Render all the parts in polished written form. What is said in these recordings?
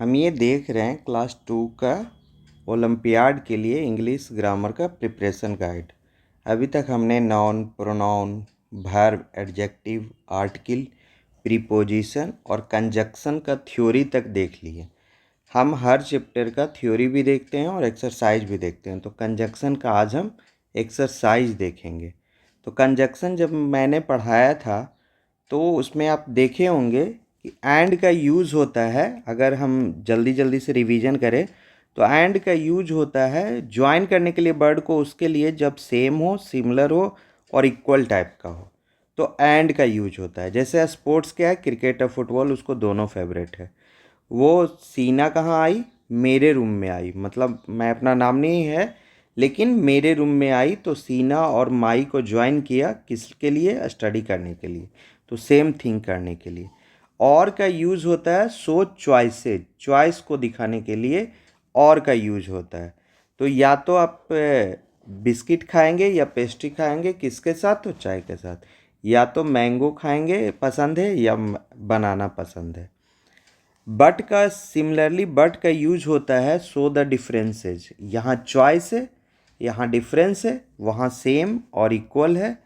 हम ये देख रहे हैं क्लास 2 का ओलंपियाड के लिए इंग्लिश ग्रामर का प्रिपरेशन गाइड। अभी तक हमने noun, pronoun, verb, adjective, article, preposition और कंजक्शन का थ्योरी तक देख लिए। हम हर चैप्टर का थ्योरी भी देखते हैं और एक्सरसाइज भी देखते हैं। तो कंजक्शन का आज हम एक्सरसाइज देखेंगे। तो कंजक्शन जब मैंने पढ़ाया था तो उसमें आप देखे होंगे कि एंड का यूज़ होता है। अगर हम जल्दी जल्दी से रिवीजन करें तो एंड का यूज होता है ज्वाइन करने के लिए वर्ड को, उसके लिए जब सेम हो, सिमिलर हो और इक्वल टाइप का हो तो एंड का यूज होता है। जैसे स्पोर्ट्स क्या है, क्रिकेट और फुटबॉल, उसको दोनों फेवरेट है। वो सीना कहाँ आई? मेरे रूम में आई। मतलब मैं अपना नाम नहीं है लेकिन मेरे रूम में आई, तो सीना और माई को ज्वाइन किया किसके लिए? स्टडी करने के लिए, तो सेम थिंग करने के लिए। और का यूज़ होता है सो चॉइसेज, चॉइस को दिखाने के लिए और का यूज होता है। तो या तो आप बिस्किट खाएंगे या पेस्ट्री खाएंगे, किसके साथ? तो चाय के साथ। या तो मैंगो खाएंगे पसंद है या बनाना पसंद है। बट का सिमिलरली बट का यूज होता है सो द डिफरेंसेज। यहाँ चॉइस है, यहाँ डिफरेंस है, वहाँ सेम और इक्वल है।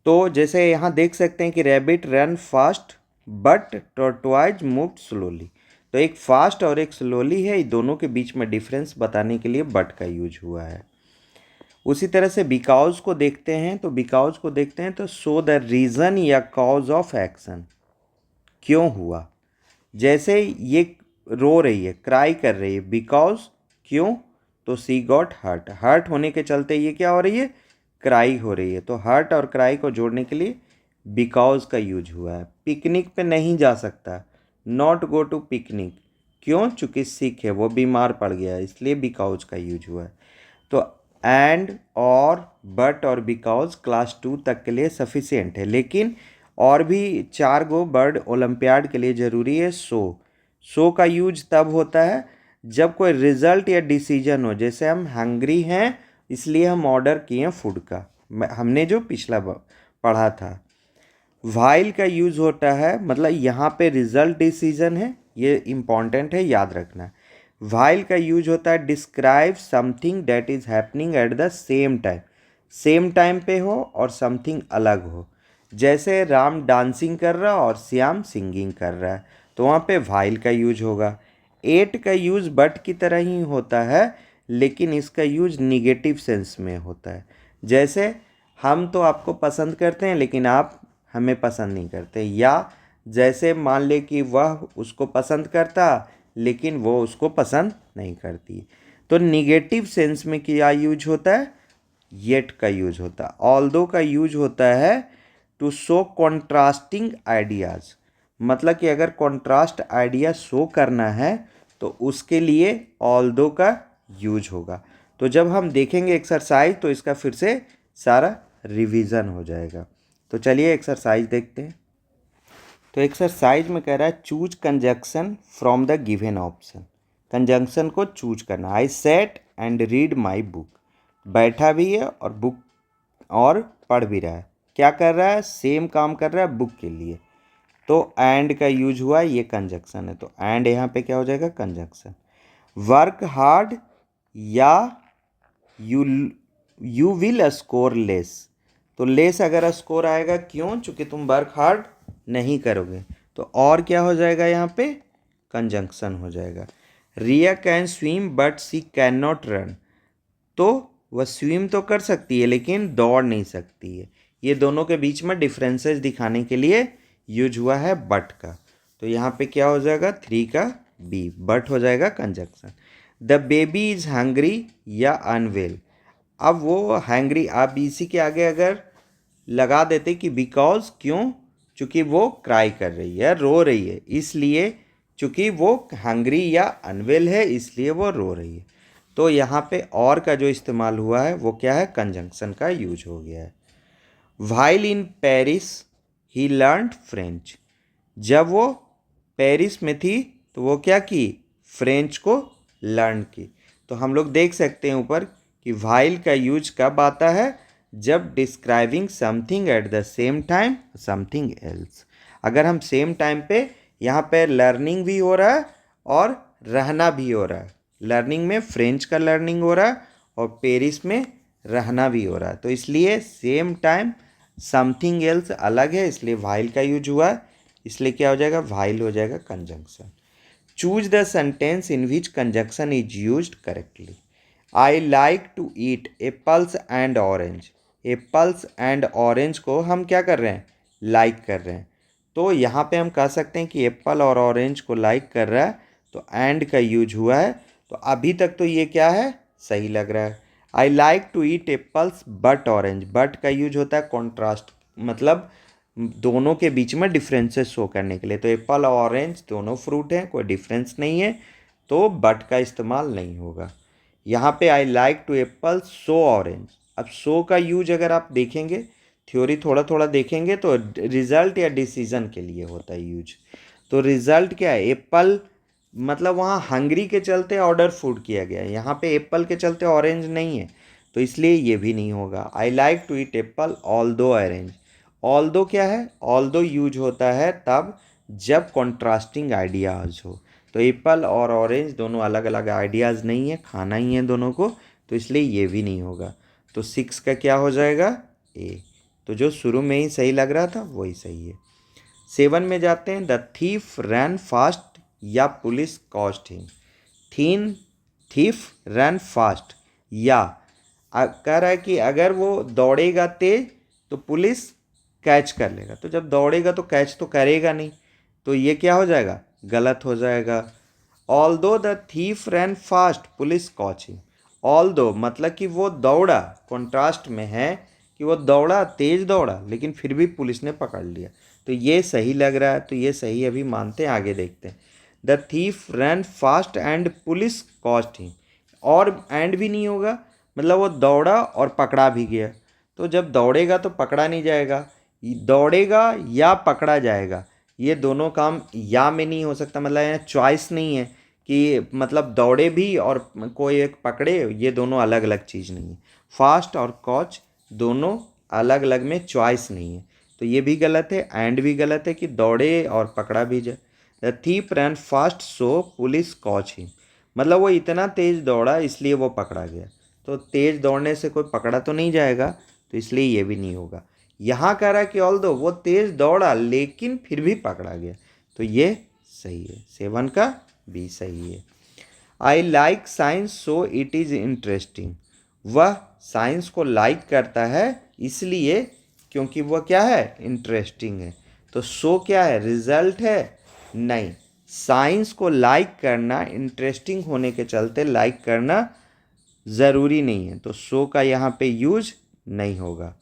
तो जैसे यहाँ देख सकते हैं कि rabbit run fast but tortoise moved slowly. तो एक फास्ट और एक स्लोली है, दोनों के बीच में डिफरेंस बताने के लिए बट का यूज हुआ है। उसी तरह से बिकॉज को देखते हैं, तो बिकॉज को देखते हैं तो सो द रीज़न या कॉज ऑफ एक्शन, क्यों हुआ। जैसे ये रो रही है, क्राई कर रही है, बिकॉज क्यों? तो सी गॉट हर्ट, हर्ट होने के चलते ये क्या हो रही है? क्राई हो रही है। तो हर्ट और क्राई को जोड़ने के लिए बिकॉज का यूज हुआ है। पिकनिक पे नहीं जा सकता, नॉट गो टू पिकनिक, क्यों? चूँकि सिक है, वो बीमार पड़ गया है, इसलिए बिकॉज का यूज हुआ है। तो एंड और बट और बिकॉज क्लास 2 तक के लिए सफिशिएंट है, लेकिन और भी 4 गो वर्ड ओलंपियाड के लिए ज़रूरी है। सो का यूज तब होता है जब कोई रिजल्ट या डिसीजन हो। जैसे हम हंग्री हैं इसलिए हम ऑर्डर किए फूड का, हमने जो पिछला पढ़ा था। वाइल का यूज होता है, मतलब यहाँ पे रिजल्ट डिसीजन है, ये इम्पॉर्टेंट है, याद रखना। वाइल का यूज होता है describe something that is happening at the same time, same time पे हो और समथिंग अलग हो। जैसे राम डांसिंग कर रहा और श्याम सिंगिंग कर रहा है, तो वहाँ पे वाइल का यूज होगा। एट का यूज बट की तरह ही होता है, लेकिन इसका यूज निगेटिव सेंस में होता है। जैसे हम तो आपको पसंद करते हैं लेकिन आप हमें पसंद नहीं करते, या जैसे मान ले कि वह उसको पसंद करता लेकिन वो उसको पसंद नहीं करती। तो निगेटिव सेंस में क्या यूज होता है? येट का यूज होता है। ऑल्दो का यूज होता है टू शो कॉन्ट्रास्टिंग आइडियाज़, मतलब कि अगर कॉन्ट्रास्ट आइडिया शो करना है तो उसके लिए ऑल्दो का यूज होगा। तो जब हम देखेंगे एक्सरसाइज तो इसका फिर से सारा रिवीजन हो जाएगा। तो चलिए एक्सरसाइज देखते हैं। तो एक्सरसाइज में कह रहा है choose conjunction from the given option. Conjunction को चूज करना। I sat and read my book, बैठा भी है और बुक और पढ़ भी रहा है। क्या कर रहा है? सेम काम कर रहा है बुक के लिए। तो एंड का यूज हुआ, ये कंजक्शन है, तो एंड यहाँ पे क्या हो जाएगा? कंजक्शन। वर्क हार्ड या you you will score less, तो लेस अगर स्कोर आएगा, क्यों? चूँकि तुम वर्क हार्ड नहीं करोगे। तो और क्या हो जाएगा यहाँ पे? कंजंक्शन हो जाएगा। Riya can swim but she can not run, तो वह स्विम तो कर सकती है लेकिन दौड़ नहीं सकती है। ये दोनों के बीच में डिफरेंसेस दिखाने के लिए यूज हुआ है बट का। तो यहाँ पे क्या हो जाएगा? 3 का बी, बट हो जाएगा conjunction. The baby is hungry या अनवेल, अब वो हैंग्री, आप इसी के आगे अगर लगा देते कि बिकॉज, क्यों? चूँकि वो क्राई कर रही है, रो रही है, इसलिए, चूँकि वो हंग्री या अनवेल है इसलिए वो रो रही है। तो यहाँ पे और का जो इस्तेमाल हुआ है वो क्या है? कंजंक्शन का यूज हो गया है। While in Paris he learn French, जब वो पेरिस में थी तो वो क्या की? फ्रेंच को लर्न की। तो हम लोग देख सकते हैं ऊपर कि वाइल का यूज कब आता है? जब describing something at the same time something else. अगर हम सेम टाइम पे, यहाँ पे लर्निंग भी हो रहा है और रहना भी हो रहा है। लर्निंग में फ्रेंच का लर्निंग हो रहा है और पेरिस में रहना भी हो रहा है, तो इसलिए सेम टाइम समथिंग एल्स अलग है, इसलिए वाइल का यूज हुआ है, इसलिए क्या हो जाएगा, वाइल हो जाएगा conjunction. Choose the sentence in which conjunction is used correctly. I like to eat apples and orange. Apples and orange को हम क्या कर रहे हैं, लाइक कर रहे हैं, तो यहाँ पे हम कह सकते हैं कि एप्पल और ऑरेंज को लाइक कर रहा है, तो एंड का यूज हुआ है, तो अभी तक तो ये क्या है, सही लग रहा है। I like to eat apples but orange, but का यूज होता है कॉन्ट्रास्ट, मतलब दोनों के बीच में डिफरेंसेस शो करने के लिए, तो एप्पल और ऑरेंज दोनों फ्रूट हैं, कोई डिफरेंस नहीं है, तो बट का इस्तेमाल नहीं होगा। यहाँ पे I like to apple so orange, अब सो का यूज अगर आप देखेंगे, थ्योरी थोड़ा थोड़ा देखेंगे, तो रिजल्ट या डिसीजन के लिए होता है यूज। तो रिजल्ट क्या है, एप्पल मतलब वहाँ हंगरी के चलते ऑर्डर फूड किया गया है, यहाँ पे एप्पल के चलते ऑरेंज नहीं है, तो इसलिए ये भी नहीं होगा। I like to eat apple although orange, although क्या है, ऑल दो यूज होता है तब जब कॉन्ट्रास्टिंग आइडियाज़ हो, तो एप्पल और ऑरेंज दोनों अलग अलग आइडियाज़ नहीं है, खाना ही है दोनों को, तो इसलिए ये भी नहीं होगा। तो 6 का क्या हो जाएगा, ए, तो जो शुरू में ही सही लग रहा था वही सही है। 7 में जाते हैं, द थीफ रन फास्ट या पुलिस कॉस्ट हिम। थीन थीफ रन फास्ट या कह रहा है कि अगर वो दौड़ेगा तेज तो पुलिस कैच कर लेगा, तो जब दौड़ेगा तो कैच तो करेगा नहीं, तो ये क्या हो जाएगा, गलत हो जाएगा। Although the thief ran fast police caught him, although मतलब कि वो दौड़ा, कॉन्ट्रास्ट में है कि वो दौड़ा, तेज दौड़ा, लेकिन फिर भी पुलिस ने पकड़ लिया, तो ये सही लग रहा है, तो ये सही अभी मानते हैं, आगे देखते हैं। The thief ran fast and police caught him, और एंड भी नहीं होगा, मतलब वो दौड़ा और पकड़ा भी गया, तो जब दौड़ेगा तो पकड़ा नहीं जाएगा, दौड़ेगा या पकड़ा जाएगा, ये दोनों काम या में नहीं हो सकता, मतलब यहाँ चॉइस नहीं है कि मतलब दौड़े भी और कोई एक पकड़े, ये दोनों अलग अलग चीज़ नहीं है। फास्ट और कॉच दोनों अलग अलग में चॉइस नहीं है, तो ये भी गलत है, एंड भी गलत है कि दौड़े और पकड़ा भी जाए। The thief run fast so police caught him, मतलब वो इतना तेज़ दौड़ा इसलिए वो पकड़ा गया, तो तेज़ दौड़ने से कोई पकड़ा तो नहीं जाएगा, तो इसलिए ये भी नहीं होगा। यहाँ कह रहा है कि ऑल दो वो तेज़ दौड़ा लेकिन फिर भी पकड़ा गया, तो ये सही है, 7 का बी सही है। I like science so it is interesting, वह साइंस को लाइक करता है इसलिए क्योंकि वह क्या है, इंटरेस्टिंग है, तो सो क्या है, रिजल्ट है, नहीं, साइंस को लाइक करना इंटरेस्टिंग होने के चलते लाइक करना ज़रूरी नहीं है, तो सो का यहाँ पे यूज नहीं होगा।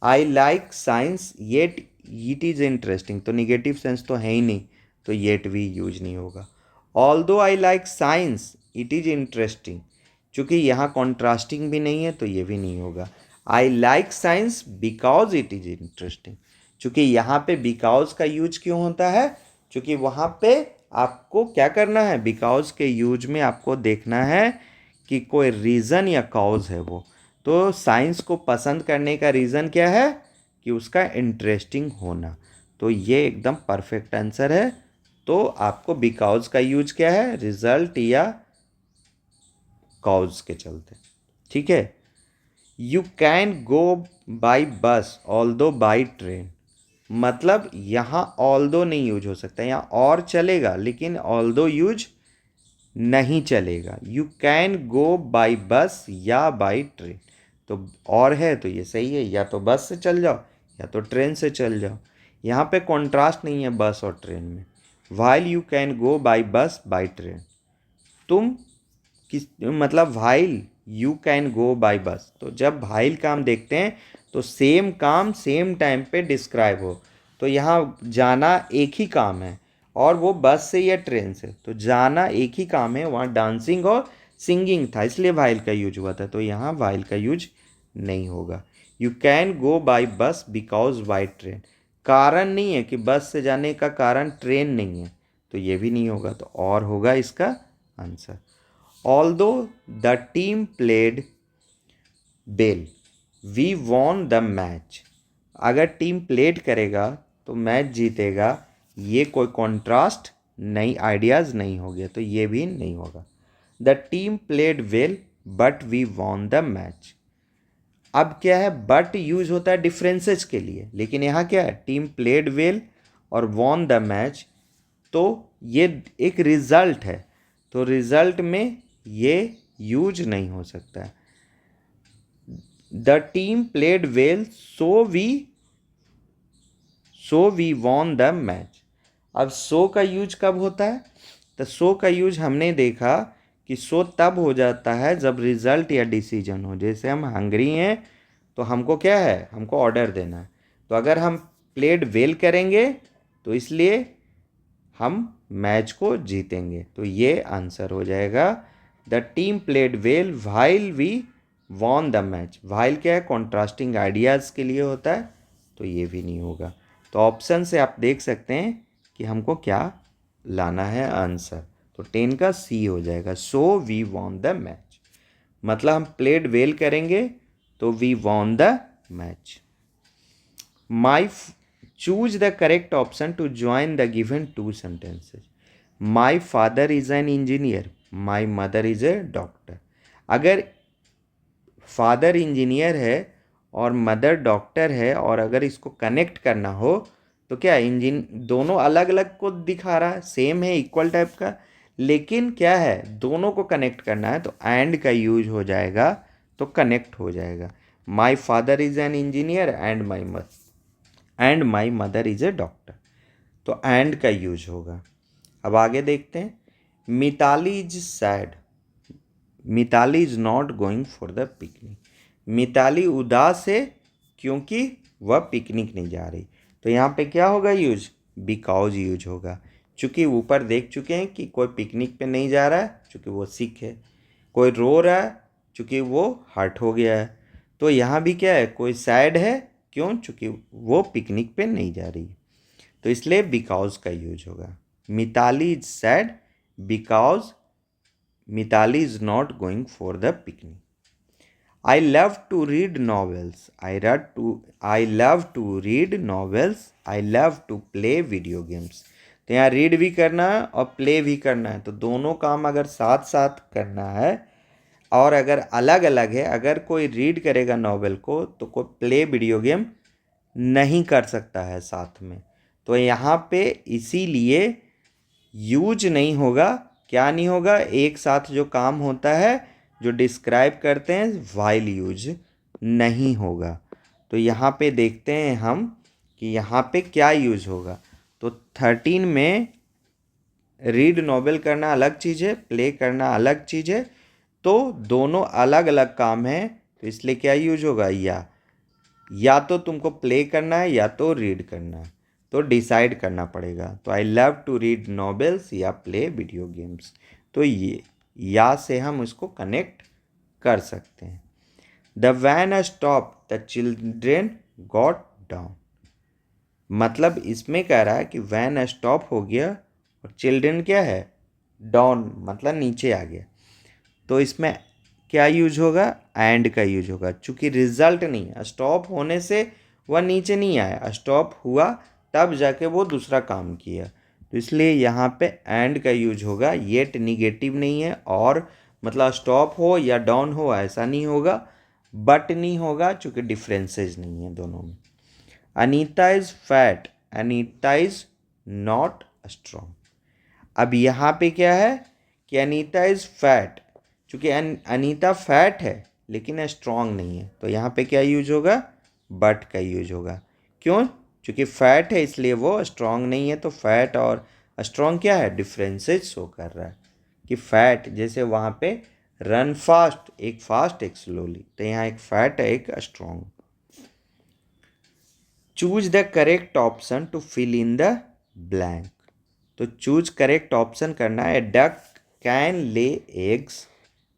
I like science yet it is interesting, तो निगेटिव सेंस तो है ही नहीं, तो येट भी यूज नहीं होगा। ऑल दो I like science it is interesting, चूँकि यहाँ कॉन्ट्रास्टिंग भी नहीं है, तो ये भी नहीं होगा। I like science because it is interesting, चूँकि यहाँ पे बिकॉज का यूज क्यों होता है, चूँकि वहाँ पे आपको क्या करना है, बिकॉज के यूज में आपको देखना है कि कोई रीज़न या कॉज है वो, तो साइंस को पसंद करने का रीज़न क्या है, कि उसका इंटरेस्टिंग होना, तो ये एकदम परफेक्ट आंसर है। तो आपको बिकॉज का यूज क्या है, रिजल्ट या कॉज के चलते, ठीक है। You can go by bus although by train, मतलब यहाँ ऑल्दो नहीं यूज हो सकता, यहाँ और चलेगा लेकिन ऑल्दो यूज नहीं चलेगा। You can go by bus या बाई ट्रेन, तो और है तो ये सही है, या तो बस से चल जाओ या तो ट्रेन से चल जाओ, यहाँ पे कॉन्ट्रास्ट नहीं है बस और ट्रेन में। While you can go by bus by train, तुम किस मतलब while you can go by bus, तो जब वाइल का हम देखते हैं तो सेम काम सेम टाइम पे डिस्क्राइब हो, तो यहाँ जाना एक ही काम है और वो बस से या ट्रेन से, तो जाना एक ही काम है, वहाँ डांसिंग और सिंगिंग था इसलिए वाइल का यूज हुआ था, तो यहाँ वाइल का यूज नहीं होगा। You can go by bus because by train, कारण नहीं है कि बस से जाने का कारण ट्रेन नहीं है, तो ये भी नहीं होगा, तो और होगा इसका answer. Although the team played well, we won the match, अगर टीम प्लेड करेगा तो मैच जीतेगा, ये कोई कॉन्ट्रास्ट नई आइडियाज़ नहीं होगी, तो ये भी नहीं होगा। The team played well but we won the match. अब क्या है, बट यूज होता है डिफरेंसेस के लिए, लेकिन यहाँ क्या है, टीम प्लेड वेल और वॉन द मैच, तो ये एक रिजल्ट है, तो रिजल्ट में ये यूज नहीं हो सकता। The team played well so we won the match. अब सो का यूज कब होता है, तो सो का यूज हमने देखा कि सो तब हो जाता है जब रिजल्ट या डिसीजन हो। जैसे हम हंग्री हैं तो हमको क्या है, हमको ऑर्डर देना है, तो अगर हम प्लेड वेल करेंगे तो इसलिए हम मैच को जीतेंगे, तो ये आंसर हो जाएगा। The team played well while we won the match. While क्या है, कॉन्ट्रास्टिंग आइडियाज़ के लिए होता है, तो ये भी नहीं होगा। तो ऑप्शन से आप देख सकते हैं कि हमको क्या लाना है आंसर, तो 10 का सी हो जाएगा, so we won the match. मतलब हम प्लेड वेल करेंगे तो we won the match. My choose the correct option to join the given two sentences. My father is an engineer, my mother is a doctor. अगर father engineer है और mother doctor है, और अगर इसको connect करना हो तो क्या इंजिन दोनों अलग अलग को दिखा रहा है, सेम है, इक्वल टाइप का, लेकिन क्या है, दोनों को कनेक्ट करना है, तो एंड का यूज हो जाएगा, तो कनेक्ट हो जाएगा। My father is an engineer and my mother is a doctor, तो एंड का यूज होगा। अब आगे देखते हैं। Mitali is sad, Mitali is not going for the picnic. Mitali उदास है क्योंकि वह पिकनिक नहीं जा रही, तो यहाँ पे क्या होगा यूज, बिकॉज यूज होगा। चूँकि ऊपर देख चुके हैं कि कोई पिकनिक पे नहीं जा रहा है चूँकि वो सिक है, कोई रो रहा है चूँकि वो हर्ट हो गया है, तो यहाँ भी क्या है, कोई सैड है, क्यों, चूँकि वो पिकनिक पे नहीं जा रही, तो इसलिए बिकॉज का यूज होगा। Mitali is sad because Mitali is not going for the picnic. I love to read novels. I love to read novels. I love to play video games. तो यहाँ रीड भी करना है और प्ले भी करना है, तो दोनों काम अगर साथ साथ करना है, और अगर अलग अलग है, अगर कोई रीड करेगा नॉवेल को तो कोई प्ले वीडियो गेम नहीं कर सकता है साथ में, तो यहाँ पे इसीलिए यूज नहीं होगा। क्या नहीं होगा, एक साथ जो काम होता है जो डिस्क्राइब करते हैं व्हाइल यूज नहीं होगा। तो यहाँ पे देखते हैं हम कि यहाँ पे क्या यूज होगा। तो 13 में रीड नॉवेल करना अलग चीज़ है, प्ले करना अलग चीज़ है, तो दोनों अलग अलग काम है, तो इसलिए क्या यूज होगा, या तो तुमको प्ले करना है या तो रीड करना है, तो डिसाइड करना पड़ेगा। तो I love to read novels या प्ले वीडियो गेम्स, तो ये या से हम उसको कनेक्ट कर सकते हैं। The van stop the children got down, मतलब इसमें कह रहा है कि वैन स्टॉप हो गया और चिल्ड्रेन क्या है, डाउन, मतलब नीचे आ गया, तो इसमें क्या यूज होगा, एंड का यूज होगा। चूँकि रिजल्ट नहीं है, स्टॉप होने से वह नीचे नहीं आया, स्टॉप हुआ तब जाके वो दूसरा काम किया, तो इसलिए यहाँ पे एंड का यूज होगा। येट निगेटिव नहीं है, और मतलब स्टॉप हो या डाउन हो ऐसा नहीं होगा, बट नहीं होगा चूँकि डिफरेंसेस नहीं है दोनों में। Anita is fat, Anita is not strong. अब यहाँ पे क्या है कि अनीता इज़ फैट, चूँकि अनीता फैट है लेकिन स्ट्रॉन्ग नहीं है, तो यहाँ पे क्या यूज होगा, बट का यूज होगा। क्यों, चूँकि फैट है इसलिए वो स्ट्रॉन्ग नहीं है, तो फैट और स्ट्रॉन्ग क्या है, डिफरेंसेस शो कर रहा है कि फैट, जैसे वहाँ पे रन फास्ट, एक फास्ट एक स्लोली, तो यहाँ एक फैट है एक strong. Choose the correct option to fill in the blank, तो चूज करेक्ट ऑप्शन करना है। Duck can lay eggs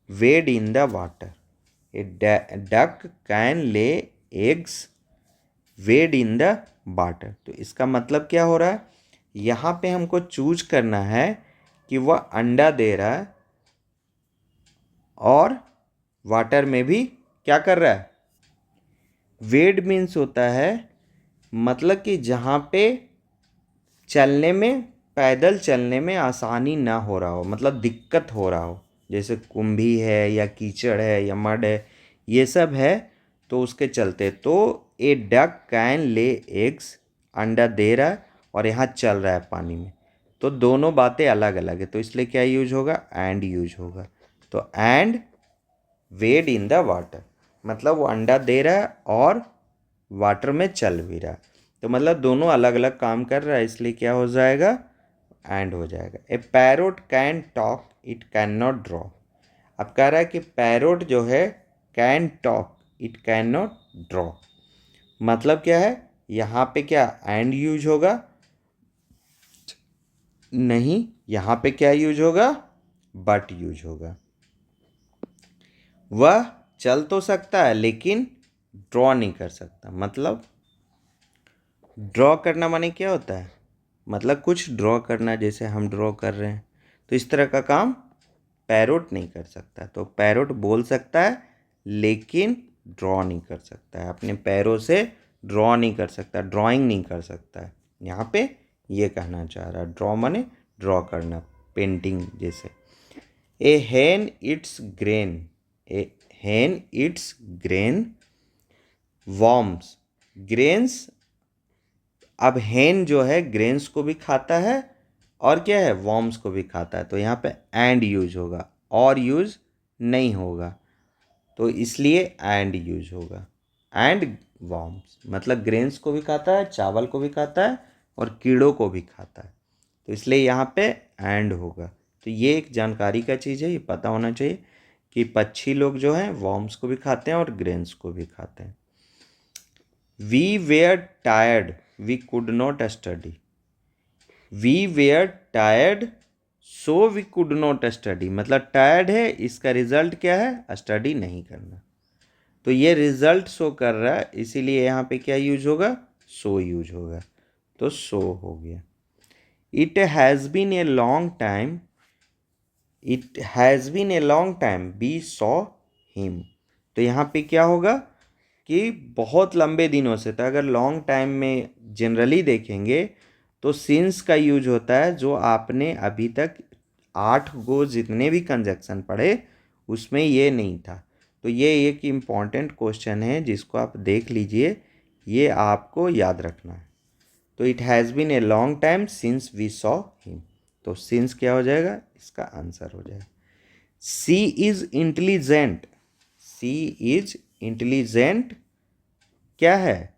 wade in the water, a duck can lay eggs wade in the water, तो इसका मतलब क्या हो रहा है, यहाँ पे हमको चूज करना है कि वह अंडा दे रहा है और वाटर में भी क्या कर रहा है, वेड मीन्स होता है मतलब कि जहाँ पे चलने में पैदल चलने में आसानी ना हो रहा हो, मतलब दिक्कत हो रहा हो, जैसे कुंभी है या कीचड़ है या मड है, ये सब है, तो उसके चलते तो ए डक कैन ले एग्स, अंडा दे रहा है और यहाँ चल रहा है पानी में, तो दोनों बातें अलग अलग है, तो इसलिए क्या यूज होगा, एंड यूज होगा। तो and wade in the water, मतलब वो अंडा दे रहा है और वाटर में चल भी रहा है, तो मतलब दोनों अलग अलग काम कर रहा है, इसलिए क्या हो जाएगा, एंड हो जाएगा। A parrot can talk it can not draw. अब कह रहा है कि पैरोट जो है can talk it can not draw, मतलब क्या है, यहाँ पे क्या एंड यूज होगा, नहीं, यहाँ पे क्या यूज होगा, बट यूज होगा। वह चल तो सकता है लेकिन ड्रॉ नहीं कर सकता, मतलब ड्रॉ करना माने क्या होता है, मतलब कुछ ड्रॉ करना, जैसे हम ड्रॉ कर रहे हैं, तो इस तरह का काम पैरोट नहीं कर सकता। तो पैरोट बोल सकता है लेकिन ड्रॉ नहीं कर सकता है, अपने पैरों से ड्रॉ नहीं कर सकता, ड्राइंग नहीं कर सकता है, यहाँ पे ये कहना चाह रहा है। ड्रॉ माने ड्रॉ करना, पेंटिंग जैसे। ए हेन इट्स ग्रेन, ए हेन इट्स ग्रेन वॉर्म्स, ग्रेन्स, अब हेन जो है ग्रेन्स को भी खाता है और क्या है, वॉर्म्स को भी खाता है, तो यहाँ पे एंड यूज होगा और यूज नहीं होगा, तो इसलिए एंड यूज होगा। एंड वॉर्म्स मतलब ग्रेन्स को भी खाता है, चावल को भी खाता है और कीड़ों को भी खाता है, तो इसलिए यहाँ पे एंड होगा। तो ये एक जानकारी का चीज़ है, ये पता होना चाहिए कि पक्षी लोग जो हैं वॉर्म्स को भी खाते हैं और ग्रेन्स को भी खाते हैं। We were tired we could not study, we were tired so we could not study, मतलब टायर्ड है, इसका रिजल्ट क्या है, स्टडी नहीं करना, तो ये रिजल्ट शो कर रहा है, इसीलिए यहाँ पे क्या यूज होगा, सो यूज होगा, तो सो हो गया। It has been a long time, it has been a long time we saw him, तो यहाँ पे क्या होगा कि बहुत लंबे दिनों से, तो अगर लॉन्ग टाइम में जनरली देखेंगे तो सिंस का यूज होता है, जो आपने अभी तक 8 गो जितने भी कंजक्शन पढ़े उसमें ये नहीं था, तो ये एक इम्पॉर्टेंट क्वेश्चन है जिसको आप देख लीजिए, ये आपको याद रखना है। तो it has been a long time since we saw him, तो सिंस क्या हो जाएगा, इसका आंसर हो जाएगा। She is intelligent, she is intelligent क्या है,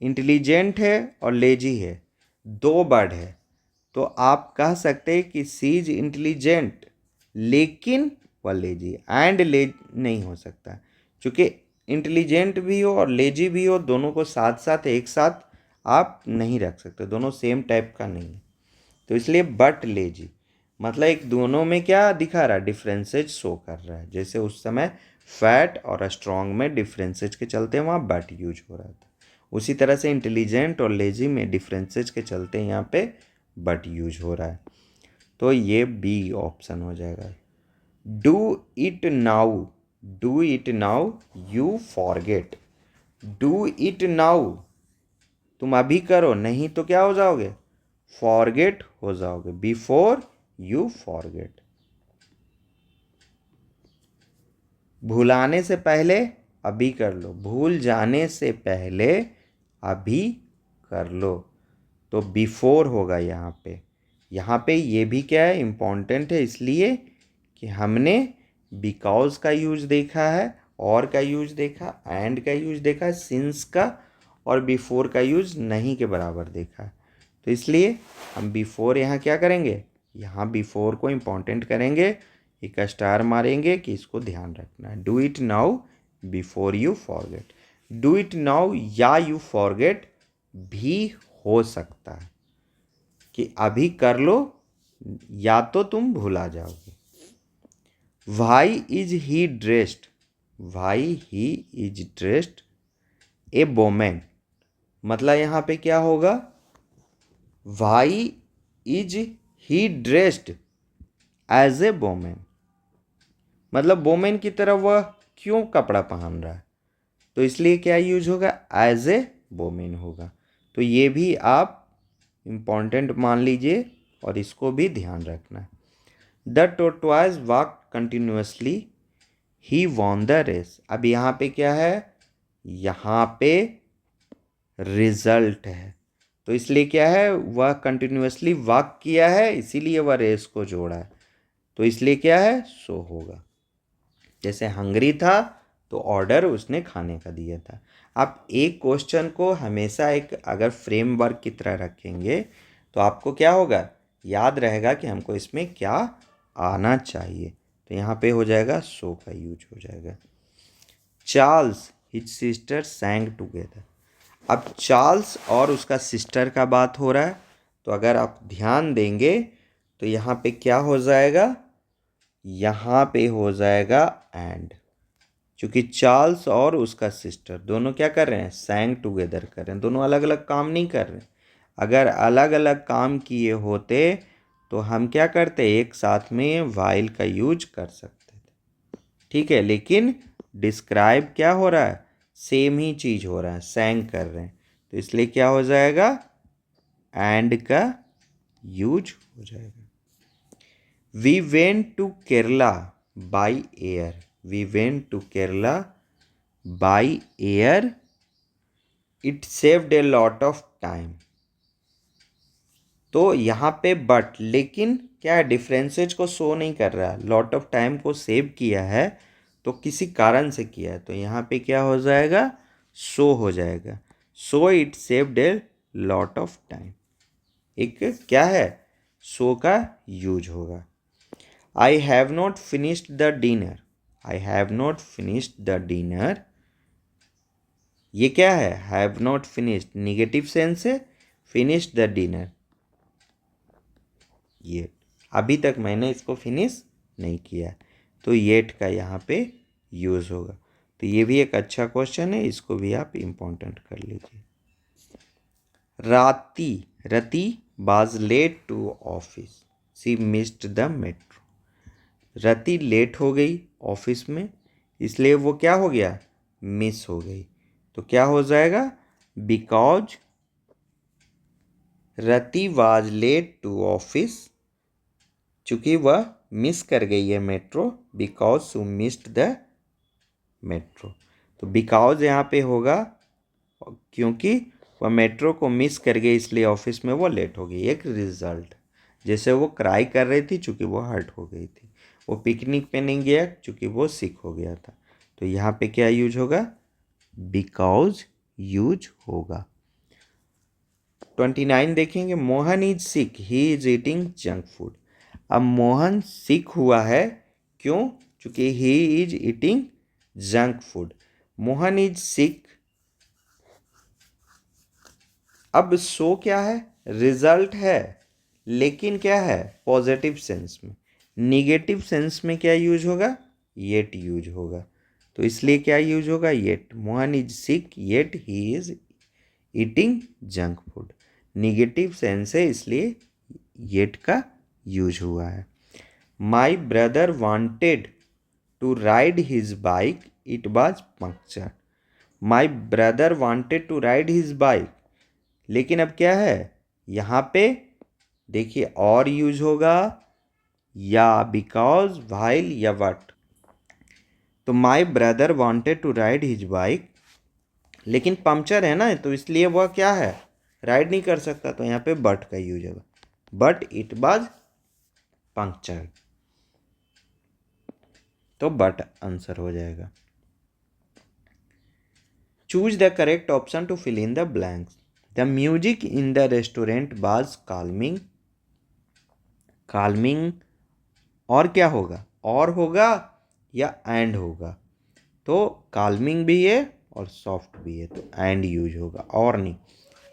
इंटेलिजेंट है और लेजी है, दो वर्ड है, तो आप कह सकते हैं कि सी इज इंटेलिजेंट लेकिन वह लेजी, एंड ले नहीं हो सकता, क्योंकि इंटेलिजेंट भी हो और लेजी भी हो, दोनों को साथ साथ एक साथ आप नहीं रख सकते, दोनों सेम टाइप का नहीं है, तो इसलिए बट लेजी, मतलब एक दोनों में क्या दिखा रहा है, डिफरेंसेज शो कर रहा है, जैसे उस समय फैट और स्ट्रॉन्ग में डिफरेंसेज के चलते वहाँ बट यूज हो रहा था, उसी तरह से इंटेलिजेंट और लेजी में डिफरेंसेज के चलते यहाँ पे बट यूज हो रहा है, तो ये बी ऑप्शन हो जाएगा। Do it now, do it now you forget, do it now तुम अभी करो, नहीं तो क्या हो जाओगे, फॉरगेट हो जाओगे, बिफोर यू फॉरगेट, भुलाने से पहले अभी कर लो, भूल जाने से पहले अभी कर लो, तो बिफोर होगा यहाँ पे। यहाँ पे ये भी क्या है, इम्पॉर्टेंट है, इसलिए कि हमने बिकॉज का यूज देखा है, और का यूज देखा, एंड का यूज देखा, सिंस का और बिफोर का यूज नहीं के बराबर देखा है, तो इसलिए हम बिफोर यहाँ क्या करेंगे, यहाँ बिफोर को इम्पॉर्टेंट करेंगे, एक स्टार मारेंगे कि इसको ध्यान रखना है। Do it now before you forget, do it now या यू फॉरगेट भी हो सकता है कि अभी कर लो या तो तुम भुला जाओगे। Why is he dressed, why he is dressed a women, मतलब यहाँ पे क्या होगा, why is he dressed as a women, मतलब वोमेन की तरह वह क्यों कपड़ा पहन रहा है, तो इसलिए क्या यूज होगा, एज ए वोमेन होगा, तो ये भी आप इम्पॉर्टेंट मान लीजिए और इसको भी ध्यान रखना है। The tortoise walk continuously, he won the race. अब यहाँ पे क्या है, यहाँ पे रिजल्ट है, तो इसलिए क्या है, वह कंटिन्यूसली वॉक किया है इसीलिए वह रेस को जोड़ा है, तो इसलिए क्या है, सो होगा। जैसे हंगरी था तो ऑर्डर उसने खाने का दिया था। आप एक क्वेश्चन को हमेशा एक अगर फ्रेमवर्क की तरह रखेंगे तो आपको क्या होगा, याद रहेगा कि हमको इसमें क्या आना चाहिए। तो यहाँ पे हो जाएगा सो का यूज हो जाएगा। Charles his sister सैंग together. अब चार्ल्स और उसका सिस्टर का बात हो रहा है, तो अगर आप ध्यान देंगे तो यहाँ पे क्या हो जाएगा, यहाँ पे हो जाएगा एंड, क्योंकि चार्ल्स और उसका सिस्टर दोनों क्या कर रहे हैं, सैंग टुगेदर कर रहे हैं, दोनों अलग अलग काम नहीं कर रहे हैं। अगर अलग अलग काम किए होते तो हम क्या करते, एक साथ में वाइल का यूज कर सकते थे, ठीक है। लेकिन डिस्क्राइब क्या हो रहा है, सेम ही चीज़ हो रहा है, सैंग कर रहे हैं, तो इसलिए क्या हो जाएगा, एंड का यूज हो जाएगा। We went to Kerala by air, we went to Kerala by air, it saved a lot of time. तो यहाँ पे बट, लेकिन क्या है, डिफरेंसेज को शो नहीं कर रहा है, लॉट ऑफ टाइम को सेव किया है तो किसी कारण से किया है, तो यहाँ पे क्या हो जाएगा, सो हो जाएगा। So it saved a lot of time, एक क्या है, सो का यूज होगा। I have not finished the dinner, I have not finished the dinner, ये क्या है, have not finished, negative sense है, फिनिश्ड द डिनर, ये अभी तक मैंने इसको फिनिश नहीं किया, तो येट का यहाँ पे यूज़ होगा। तो ये भी एक अच्छा क्वेश्चन है, इसको भी आप इम्पोर्टेंट कर लीजिए। Rati, Rati was late to office, she missed the metro. Rati late हो गई ऑफिस में, इसलिए वो क्या हो गया, मिस हो गई, तो क्या हो जाएगा, because Rati was late to office, चूँकि वह मिस कर गई है metro, because she missed the metro. तो बिकॉज यहाँ पे होगा क्योंकि वह मेट्रो को मिस कर गई इसलिए ऑफिस में वो लेट हो गई, एक रिजल्ट। जैसे वो क्राई कर रही थी चूँकि वो हर्ट हो गई थी, वो पिकनिक पे नहीं गया चूँकि वो सिक हो गया था, तो यहाँ पे क्या यूज होगा, बिकॉज यूज होगा। 29 देखेंगे, Mohan is sick, he is eating junk food. अब मोहन सिक हुआ है, क्यों, क्योंकि ही is eating junk food. Mohan is सिक, अब सो क्या है, रिजल्ट है, लेकिन क्या है, पॉजिटिव सेंस में। निगेटिव सेंस में क्या यूज होगा, येट यूज होगा, तो इसलिए क्या यूज होगा, yet. Mohan is sick yet he is eating junk food, negative sense है इसलिए येट का यूज हुआ है। My brother wanted to ride his bike, it was puncture. My brother wanted to ride his bike, लेकिन अब क्या है, यहाँ पे देखिए और यूज होगा या बिकॉज, व्हाइल या वट। तो my brother wanted to ride his bike, लेकिन पंक्चर है ना, तो इसलिए वह क्या है, राइड नहीं कर सकता, तो यहाँ पे बट का यूज होगा, बट इट वॉज पंक्चर, तो बट आंसर हो जाएगा। Choose the correct option to fill in the blanks. The music in the restaurant was calming, calming और क्या होगा, और होगा या एंड होगा, तो काल्मिंग भी है और सॉफ्ट भी है, तो एंड यूज होगा, और नहीं,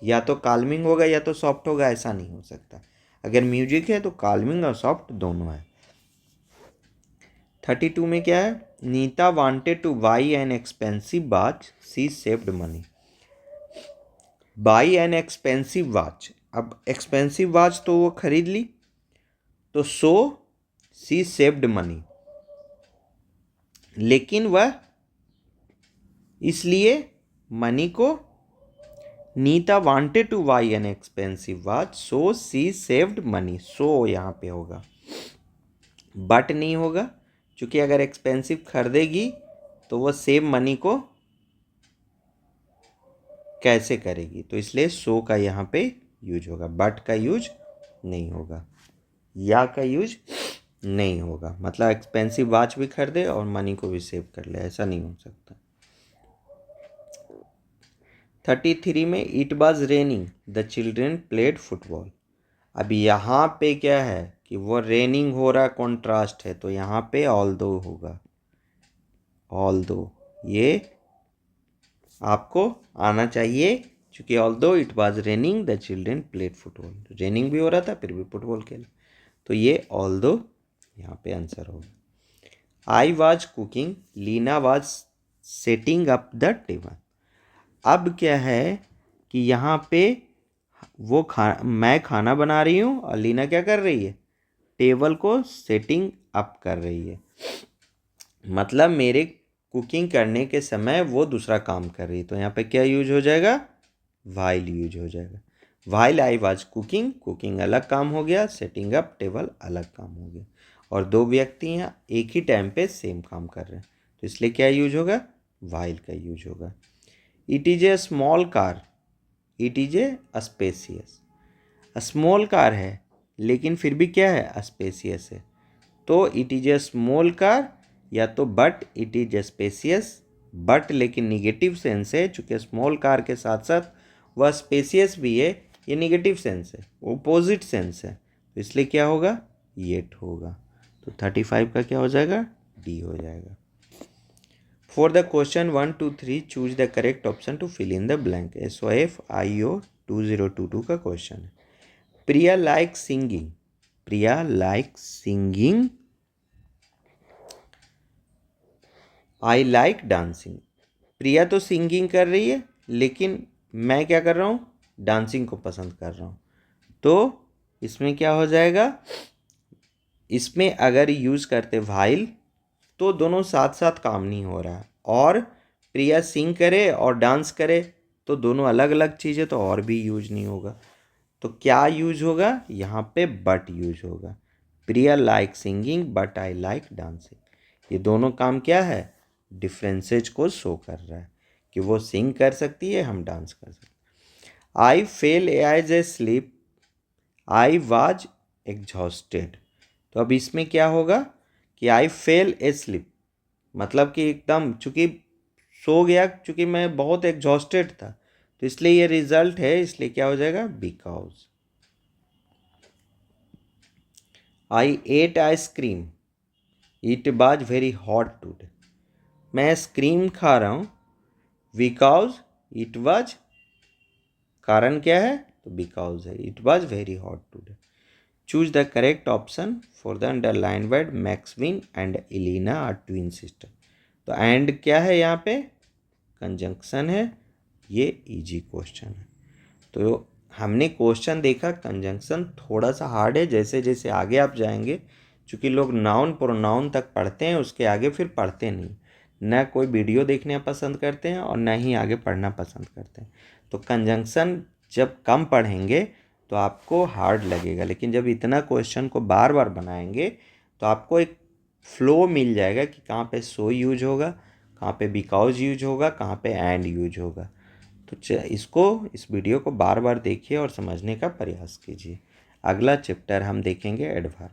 या तो काल्मिंग होगा या तो सॉफ्ट होगा, ऐसा नहीं हो सकता। अगर म्यूजिक है तो काल्मिंग और सॉफ्ट दोनों है। 32 में क्या है, Neeta wanted to buy an expensive watch, she saved money. Buy an expensive watch, अब एक्सपेंसिव वॉच तो वो खरीद ली, तो सो सी सेव्ड मनी, लेकिन वह इसलिए मनी को Nita wanted to buy an expensive watch so she saved money. So यहाँ पे होगा, बट नहीं होगा, क्योंकि अगर एक्सपेंसिव खरीदेगी तो वो सेव मनी को कैसे करेगी, तो इसलिए सो का यहाँ पे यूज होगा, बट का यूज नहीं होगा, या का यूज नहीं होगा। मतलब एक्सपेंसिव वॉच भी खरीदे और मनी को भी सेव कर ले, ऐसा नहीं हो सकता। 33 में it was raining the children played football. अब यहाँ पे क्या है कि वो रेनिंग हो रहा, कॉन्ट्रास्ट है, तो यहाँ पे ऑल्दो होगा। ऑल्दो ये आपको आना चाहिए, क्योंकि although it was raining the children played football, raining भी हो रहा था फिर भी फुटबॉल खेला, तो ये ऑल्दो यहाँ पे आंसर होगा। I was cooking Leena was setting up the table. अब क्या है कि यहाँ पे मैं खाना बना रही हूँ और लीना क्या कर रही है, टेबल को सेटिंग अप कर रही है। मतलब मेरे कुकिंग करने के समय वो दूसरा काम कर रही है, तो यहाँ पे क्या यूज हो जाएगा, वाइल यूज हो जाएगा। While I was cooking, cooking अलग काम हो गया, सेटिंग अप टेबल अलग काम हो गया, और दो व्यक्ति यहाँ एक ही टाइम पे सेम काम कर रहे हैं, तो इसलिए क्या यूज होगा, वाइल का यूज होगा। It is a small car, it is a spacious. Small car है लेकिन फिर भी क्या है, स्पेसियस है, तो it is a small car, या तो but it is spacious, but लेकिन निगेटिव सेंस है, चूँकि स्मॉल कार के साथ साथ वह स्पेसियस भी है, ये निगेटिव सेंस है, ओपोजिट सेंस है, तो इसलिए क्या होगा, येट होगा। तो 35 का क्या हो जाएगा, डी हो जाएगा। For the question 1, 2, 3 choose the correct option to fill in the blank. SOF IO 2022 का क्वेश्चन है। Priya like singing, Priya like singing, I like dancing. Priya तो सिंगिंग कर रही है, लेकिन मैं क्या कर रहा हूँ, डांसिंग को पसंद कर रहा हूँ, तो इसमें क्या हो जाएगा, इसमें अगर यूज़ करते व्हाइल तो दोनों साथ साथ काम नहीं हो रहा है, और प्रिया सिंग करे और डांस करे तो दोनों अलग अलग चीज़ें, तो और भी यूज नहीं होगा, तो क्या यूज होगा, यहाँ पे बट यूज होगा। Priya like singing but I like dancing, ये दोनों काम क्या है, डिफरेंसेज को शो कर रहा है कि वो सिंग कर सकती है, हम डांस कर सकते हैं। I fell as a sleep, I was exhausted, तो अब इसमें क्या होगा कि आई फेल ए स्लीप, मतलब कि एकदम चूँकि सो गया, चूँकि मैं बहुत एग्जॉस्टेड था, तो इसलिए ये रिजल्ट है, इसलिए क्या हो जाएगा, because. I eight ice cream, it was very hot today, मैं आइसक्रीम खा रहा हूँ, बिकॉज इट वाज, कारण क्या है, तो बिकॉज है, it was very hot today. Choose the correct option for the underline word Maxwin and Elina are twin sister. तो एंड क्या है, यहाँ पे कंजंक्शन है, ये इजी क्वेश्चन है। तो हमने क्वेश्चन देखा, कंजंक्शन थोड़ा सा हार्ड है, जैसे जैसे आगे आप जाएंगे, क्योंकि लोग नाउन प्रोनाउन तक पढ़ते हैं, उसके आगे फिर पढ़ते नहीं, न कोई वीडियो देखना पसंद करते हैं और न ही आगे पढ़ना पसंद करते हैं, तो कंजंक्शन जब कम पढ़ेंगे तो आपको हार्ड लगेगा, लेकिन जब इतना क्वेश्चन को बार बार बनाएंगे तो आपको एक फ्लो मिल जाएगा कि कहाँ पे सो यूज होगा, कहाँ पे बिकॉज यूज होगा, कहाँ पे एंड यूज होगा। तो इस वीडियो को बार बार देखिए और समझने का प्रयास कीजिए। अगला चैप्टर हम देखेंगे एडवर्ब।